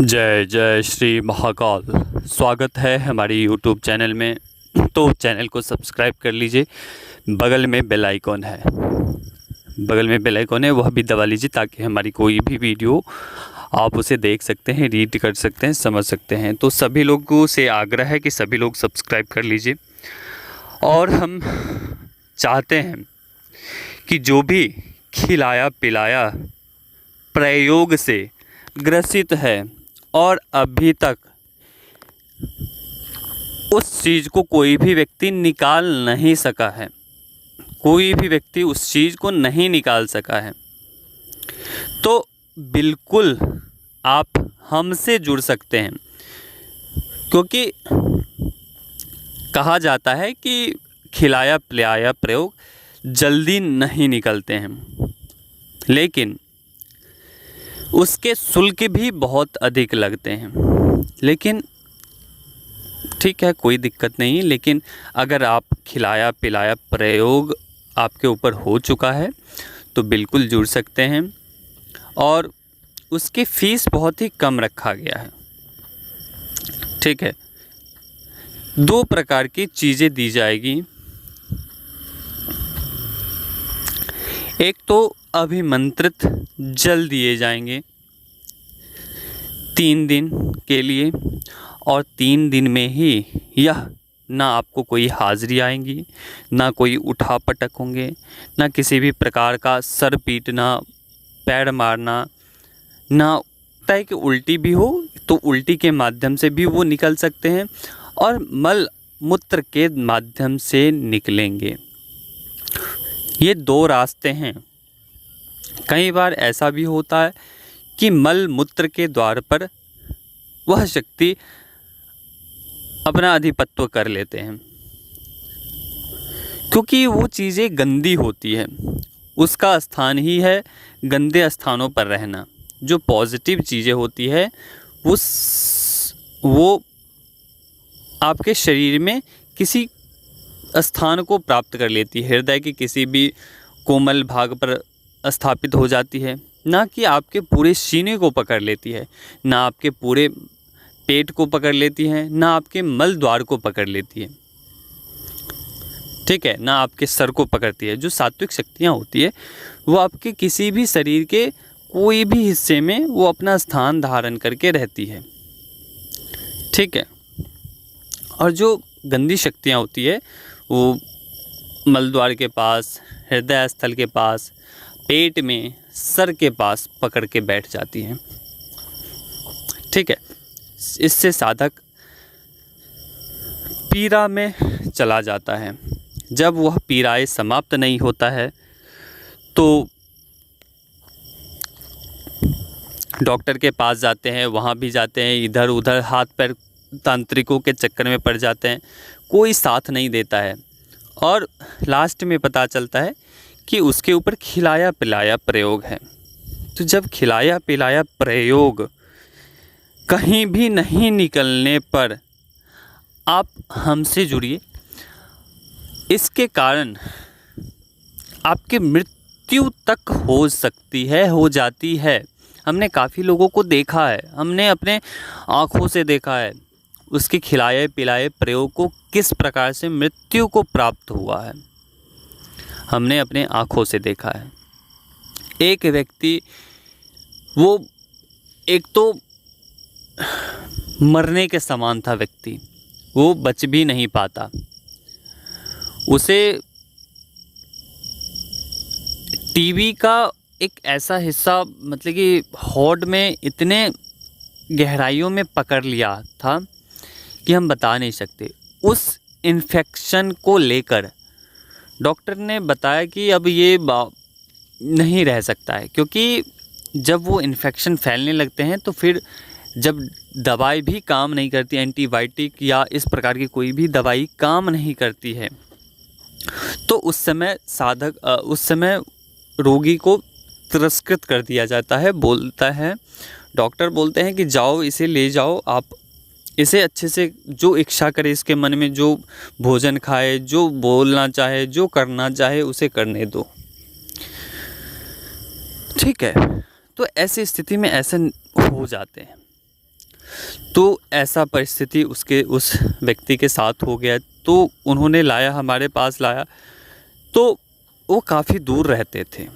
जय जय श्री महाकाल। स्वागत है हमारी यूट्यूब चैनल में। तो चैनल को सब्सक्राइब कर लीजिए। बगल में बेल आइकॉन है, वह भी दबा लीजिए ताकि हमारी कोई भी वीडियो आप उसे देख सकते हैं, रीड कर सकते हैं, समझ सकते हैं। तो सभी लोगों से आग्रह है कि सभी लोग सब्सक्राइब कर लीजिए। और हम चाहते हैं कि जो भी खिलाया पिलाया प्रयोग से ग्रसित है और अभी तक उस चीज़ को कोई भी व्यक्ति निकाल नहीं सका है, कोई भी व्यक्ति उस चीज़ को नहीं निकाल सका है, तो बिल्कुल आप हमसे जुड़ सकते हैं। क्योंकि कहा जाता है कि खिलाया पिलाया प्रयोग जल्दी नहीं निकलते हैं, लेकिन उसके शुल्क भी बहुत अधिक लगते हैं। लेकिन ठीक है, कोई दिक्कत नहीं। लेकिन अगर आप खिलाया पिलाया प्रयोग आपके ऊपर हो चुका है तो बिल्कुल जुड़ सकते हैं। और उसकी फ़ीस बहुत ही कम रखा गया है। ठीक है, 2 प्रकार की चीज़ें दी जाएगी। एक तो अभिमंत्रित जल दिए जाएंगे 3 दिन के लिए, और 3 दिन में ही यह ना आपको कोई हाजिरी आएंगी, ना कोई उठा पटक होंगे, ना किसी भी प्रकार का सर पीटना, पैर मारना, ना तय कि उल्टी भी हो तो उल्टी के माध्यम से भी वो निकल सकते हैं, और मल मूत्र के माध्यम से निकलेंगे। ये 2 रास्ते हैं। कई बार ऐसा भी होता है कि मल मूत्र के द्वार पर वह शक्ति अपना अधिपत्य कर लेते हैं, क्योंकि वो चीज़ें गंदी होती है। उसका स्थान ही है गंदे स्थानों पर रहना। जो पॉजिटिव चीज़ें होती है वो आपके शरीर में किसी स्थान को प्राप्त कर लेती है, हृदय के किसी भी कोमल भाग पर स्थापित हो जाती है। ना कि आपके पूरे सीने को पकड़ लेती है, ना आपके पूरे पेट को पकड़ लेती है, ना आपके मल द्वार को पकड़ लेती है। ठीक है, ना आपके सर को पकड़ती है। जो सात्विक शक्तियाँ होती है वो आपके किसी भी शरीर के कोई भी हिस्से में वो अपना स्थान धारण करके रहती है। ठीक है, और जो गंदी शक्तियाँ होती है वो मल द्वार के पास, हृदय स्थल के पास, पेट में, सर के पास पकड़ के बैठ जाती हैं। ठीक है, इससे साधक पीड़ा में चला जाता है। जब वह पीड़ाएं समाप्त नहीं होता है तो डॉक्टर के पास जाते हैं, वहाँ भी जाते हैं, इधर उधर हाथ पैर तांत्रिकों के चक्कर में पड़ जाते हैं, कोई साथ नहीं देता है। और लास्ट में पता चलता है कि उसके ऊपर खिलाया पिलाया प्रयोग है। तो जब खिलाया पिलाया प्रयोग कहीं भी नहीं निकलने पर आप हमसे जुड़िए। इसके कारण आपकी मृत्यु तक हो सकती है, हो जाती है। हमने काफ़ी लोगों को देखा है, हमने अपने आँखों से देखा है उसके खिलाए पिलाए प्रयोग को किस प्रकार से मृत्यु को प्राप्त हुआ है। हमने अपने आँखों से देखा है। एक व्यक्ति, वो एक तो मरने के समान था व्यक्ति, वो बच भी नहीं पाता। उसे टीबी का एक ऐसा हिस्सा, मतलब कि हॉड में इतने गहराइयों में पकड़ लिया था कि हम बता नहीं सकते। उस इन्फेक्शन को लेकर डॉक्टर ने बताया कि अब ये नहीं रह सकता है, क्योंकि जब वो इन्फेक्शन फैलने लगते हैं तो फिर जब दवाई भी काम नहीं करती, एंटीबायोटिक या इस प्रकार की कोई भी दवाई काम नहीं करती है, तो उस समय रोगी को तिरस्कृत कर दिया जाता है। बोलता है, डॉक्टर बोलते हैं कि जाओ इसे ले जाओ, आप इसे अच्छे से जो इच्छा करे, इसके मन में जो भोजन खाए, जो बोलना चाहे, जो करना चाहे उसे करने दो। ठीक है, तो ऐसी स्थिति में ऐसे हो जाते हैं। तो ऐसा परिस्थिति उस व्यक्ति के साथ हो गया। तो उन्होंने लाया, हमारे पास लाया, तो वो काफ़ी दूर रहते थे,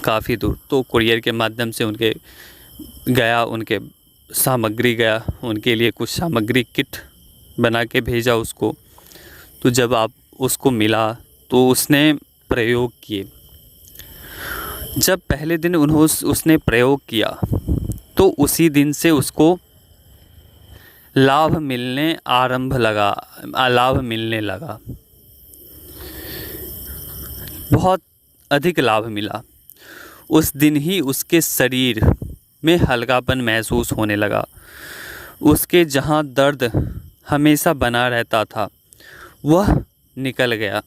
काफ़ी दूर। तो कुरियर के माध्यम से उनके सामग्री गया, उनके लिए कुछ सामग्री किट बना के भेजा उसको। तो जब आप उसको मिला तो उसने प्रयोग किए। जब पहले दिन उसने प्रयोग किया तो उसी दिन से उसको लाभ मिलने लगा। बहुत अधिक लाभ मिला। उस दिन ही उसके शरीर में हल्कापन महसूस होने लगा। उसके जहाँ दर्द हमेशा बना रहता था वह निकल गया,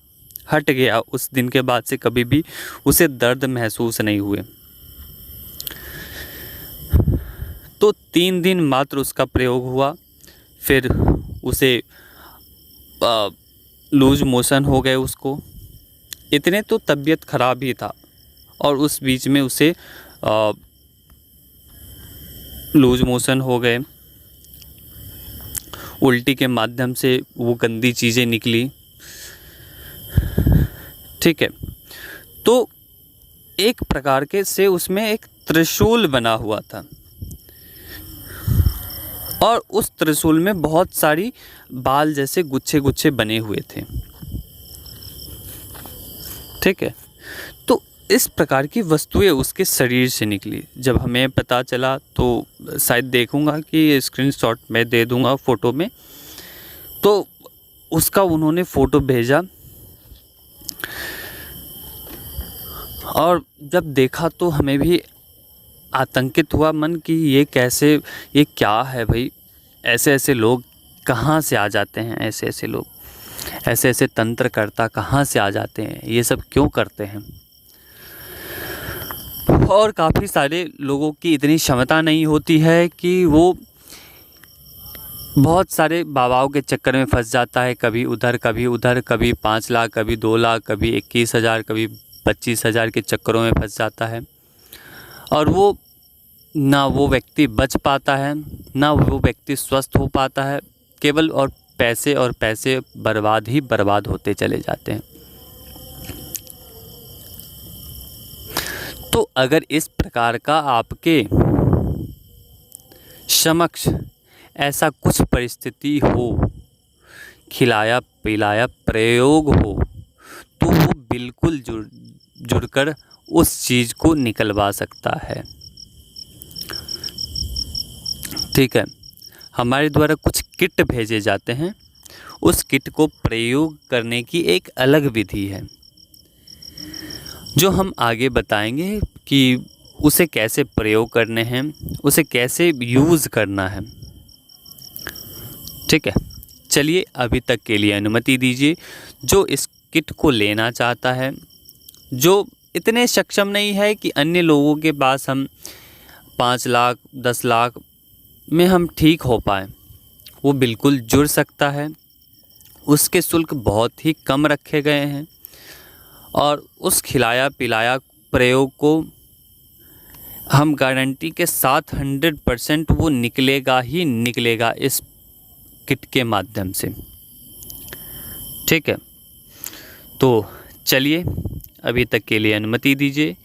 हट गया। उस दिन के बाद से कभी भी उसे दर्द महसूस नहीं हुए। तो 3 दिन मात्र उसका प्रयोग हुआ, फिर उसे लूज मोशन हो गए उसको। इतने तो तबीयत खराब ही था और उस बीच में उसे लूज मोशन हो गए, उल्टी के माध्यम से वो गंदी चीज़ें निकली। ठीक है, तो एक प्रकार के से उसमें एक त्रिशूल बना हुआ था और उस त्रिशूल में बहुत सारी बाल जैसे गुच्छे गुच्छे बने हुए थे। ठीक है, तो इस प्रकार की वस्तुएं उसके शरीर से निकली। जब हमें पता चला तो शायद देखूंगा कि स्क्रीनशॉट मैं दे दूंगा फ़ोटो में। तो उसका उन्होंने फ़ोटो भेजा और जब देखा तो हमें भी आतंकित हुआ मन कि ये क्या है भाई, ऐसे ऐसे लोग कहाँ से आ जाते हैं, ऐसे ऐसे लोग, ऐसे ऐसे तंत्रकर्ता कहाँ से आ जाते हैं, ये सब क्यों करते हैं। और काफ़ी सारे लोगों की इतनी क्षमता नहीं होती है कि वो बहुत सारे बाबाओं के चक्कर में फंस जाता है, कभी उधर कभी उधर, कभी 5 लाख, कभी 2 लाख, कभी 21,000, कभी 25,000 के चक्करों में फंस जाता है। और वो ना वो व्यक्ति बच पाता है, ना वो व्यक्ति स्वस्थ हो पाता है, केवल और पैसे बर्बाद ही बर्बाद होते चले जाते हैं। तो अगर इस प्रकार का आपके समक्ष ऐसा कुछ परिस्थिति हो, खिलाया पिलाया प्रयोग हो, तो वो बिल्कुल जुड़कर उस चीज़ को निकलवा सकता है। ठीक है, हमारे द्वारा कुछ किट भेजे जाते हैं, उस किट को प्रयोग करने की एक अलग विधि है जो हम आगे बताएंगे कि उसे कैसे प्रयोग करने हैं, उसे कैसे यूज़ करना है। ठीक है, चलिए अभी तक के लिए अनुमति दीजिए। जो इस किट को लेना चाहता है, जो इतने सक्षम नहीं है कि अन्य लोगों के पास हम 5 लाख 10 लाख में हम ठीक हो पाए, वो बिल्कुल जुड़ सकता है। उसके शुल्क बहुत ही कम रखे गए हैं और उस खिलाया पिलाया प्रयोग को हम गारंटी के साथ 100% वो निकलेगा ही निकलेगा इस किट के माध्यम से। ठीक है, तो चलिए अभी तक के लिए अनुमति दीजिए।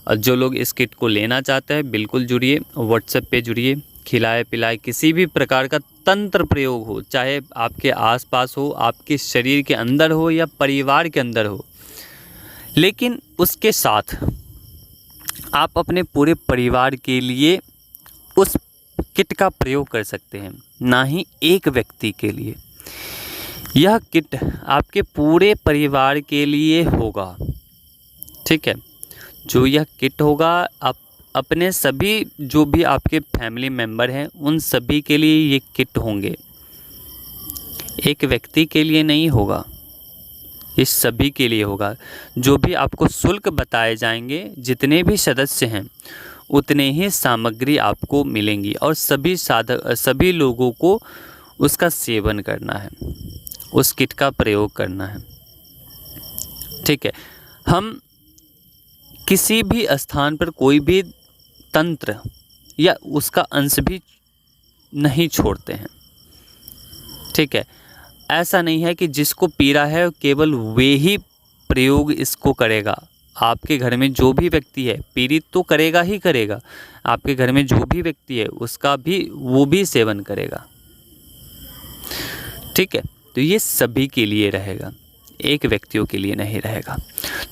और जो लोग इस किट को लेना चाहते हैं बिल्कुल जुड़िए, व्हाट्सएप पे जुड़िए। खिलाए पिलाए किसी भी प्रकार का तंत्र प्रयोग हो, चाहे आपके आसपास हो, आपके शरीर के अंदर हो या परिवार के अंदर हो, लेकिन उसके साथ आप अपने पूरे परिवार के लिए उस किट का प्रयोग कर सकते हैं, ना ही एक व्यक्ति के लिए। यह किट आपके पूरे परिवार के लिए होगा। ठीक है, जो यह किट होगा आप अपने सभी जो भी आपके फैमिली मेम्बर हैं उन सभी के लिए ये किट होंगे, एक व्यक्ति के लिए नहीं होगा, इस सभी के लिए होगा। जो भी आपको शुल्क बताए जाएंगे, जितने भी सदस्य हैं उतने ही सामग्री आपको मिलेंगी और सभी लोगों को उसका सेवन करना है, उस किट का प्रयोग करना है। ठीक है, हम किसी भी स्थान पर कोई भी तंत्र या उसका अंश भी नहीं छोड़ते हैं। ठीक है, ऐसा नहीं है कि जिसको पीड़ा है केवल वे ही प्रयोग इसको करेगा। आपके घर में जो भी व्यक्ति है पीड़ित तो करेगा ही करेगा, आपके घर में जो भी व्यक्ति है उसका भी वो भी सेवन करेगा। ठीक है, तो ये सभी के लिए रहेगा, एक व्यक्तियों के लिए नहीं रहेगा।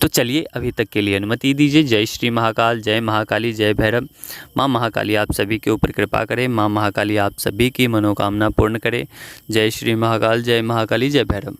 तो चलिए अभी तक के लिए अनुमति दीजिए। जय श्री महाकाल, जय महाकाली, जय भैरव। माँ महाकाली आप सभी के ऊपर कृपा करे, माँ महाकाली आप सभी की मनोकामना पूर्ण करे। जय श्री महाकाल, जय महाकाली, जय भैरव।